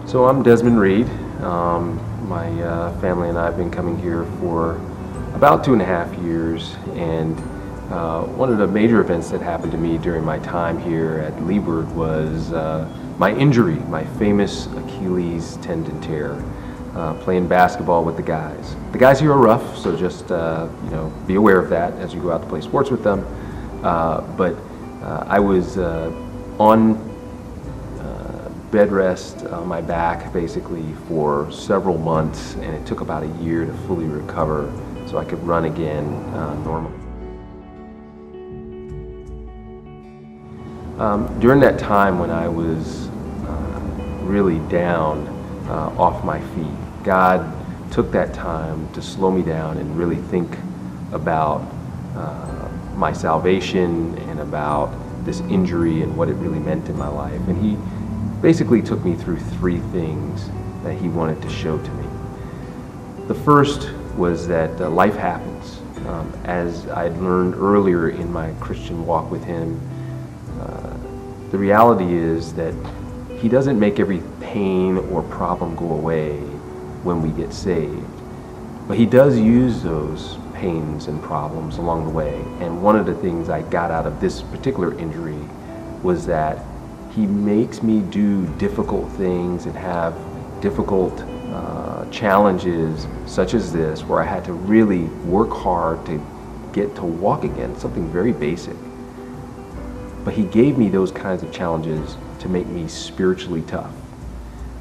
So I'm Desmond Reid. My family and I have been coming here for about 2.5 years, and one of the major events that happened to me during my time here at Leeward was my injury, my famous Achilles tendon tear, playing basketball with the guys. The guys here are rough, so just be aware of that as you go out to play sports with them. But I was on bed rest on my back basically for several months, and it took about a year to fully recover so I could run again normally. During that time when I was really down off my feet, God took that time to slow me down and really think about my salvation and about this injury and what it really meant in my life. And He basically took me through three things that He wanted to show to me. The first was that life happens. As I'd learned earlier in my Christian walk with Him, the reality is that He doesn't make every pain or problem go away when we get saved. But He does use those pains and problems along the way. And one of the things I got out of this particular injury was that He makes me do difficult things and have difficult challenges such as this, where I had to really work hard to get to walk again, something very basic. But He gave me those kinds of challenges to make me spiritually tough.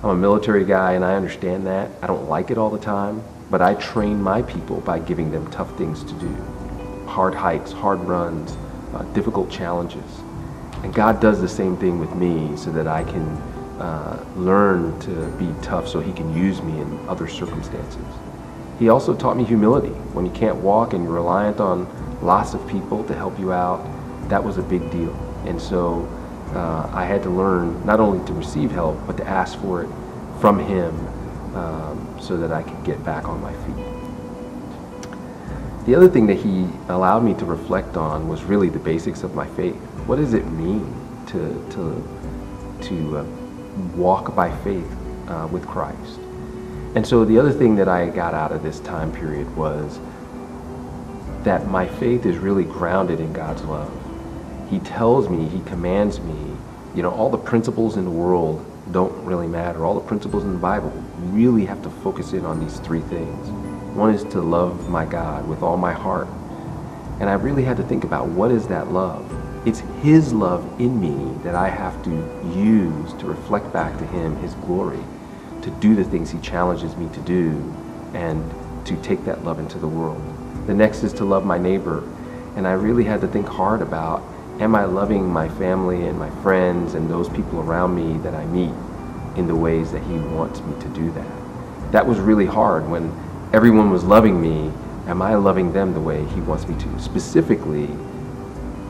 I'm a military guy and I understand that. I don't like it all the time, but I train my people by giving them tough things to do. Hard hikes, hard runs, difficult challenges. And God does the same thing with me so that I can learn to be tough so He can use me in other circumstances. He also taught me humility. When you can't walk and you're reliant on lots of people to help you out, that was a big deal. And so I had to learn not only to receive help, but to ask for it from Him so that I could get back on my feet. The other thing that He allowed me to reflect on was really the basics of my faith. What does it mean to walk by faith with Christ? And so the other thing that I got out of this time period was that my faith is really grounded in God's love. He tells me, He commands me, all the principles in the world don't really matter. All the principles in the Bible really have to focus in on these three things. One is to love my God with all my heart. And I really had to think about, what is that love? It's His love in me that I have to use to reflect back to Him His glory, to do the things He challenges me to do, and to take that love into the world. The next is to love my neighbor. And I really had to think hard about, am I loving my family and my friends and those people around me that I meet in the ways that He wants me to do that? That was really hard. When everyone was loving me, am I loving them the way He wants me to? Specifically,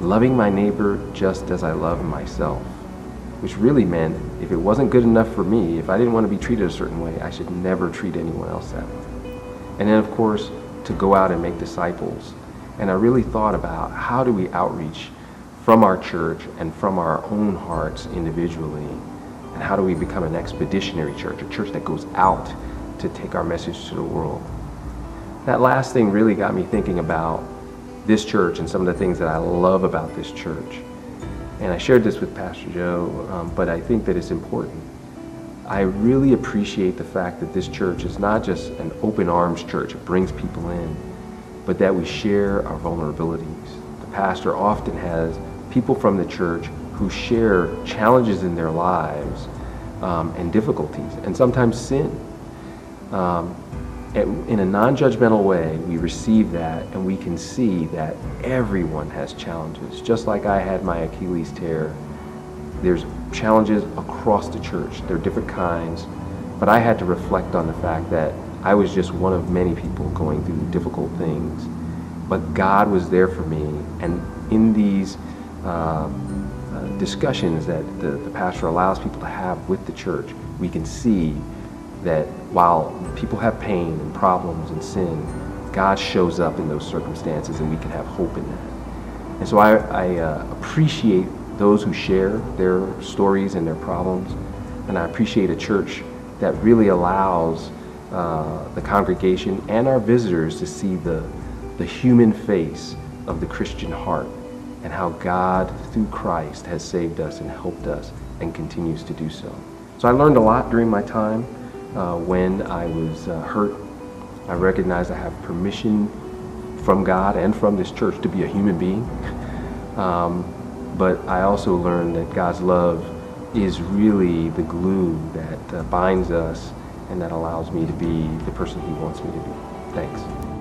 loving my neighbor just as I love myself, which really meant if it wasn't good enough for me, if I didn't want to be treated a certain way, I should never treat anyone else that way. And then, of course, to go out and make disciples. And I really thought about, how do we outreach from our church and from our own hearts individually, and how do we become an expeditionary church, a church that goes out to take our message to the world? That last thing really got me thinking about this church and some of the things that I love about this church. And I shared this with Pastor Joe, but I think that it's important. I really appreciate the fact that this church is not just an open arms church, it brings people in, but that we share our vulnerabilities. The pastor often has people from the church who share challenges in their lives and difficulties, and sometimes sin. In a non-judgmental way, we receive that and we can see that everyone has challenges. Just like I had my Achilles tear, there's challenges across the church. There are different kinds, but I had to reflect on the fact that I was just one of many people going through difficult things. But God was there for me, and in these discussions that the pastor allows people to have with the church, we can see that while people have pain and problems and sin, God shows up in those circumstances and we can have hope in that. And so I appreciate those who share their stories and their problems, and I appreciate a church that really allows the congregation and our visitors to see the human face of the Christian heart and how God, through Christ, has saved us and helped us and continues to do so. So I learned a lot during my time when I was hurt. I recognized I have permission from God and from this church to be a human being. But I also learned that God's love is really the glue that binds us and that allows me to be the person He wants me to be. Thanks.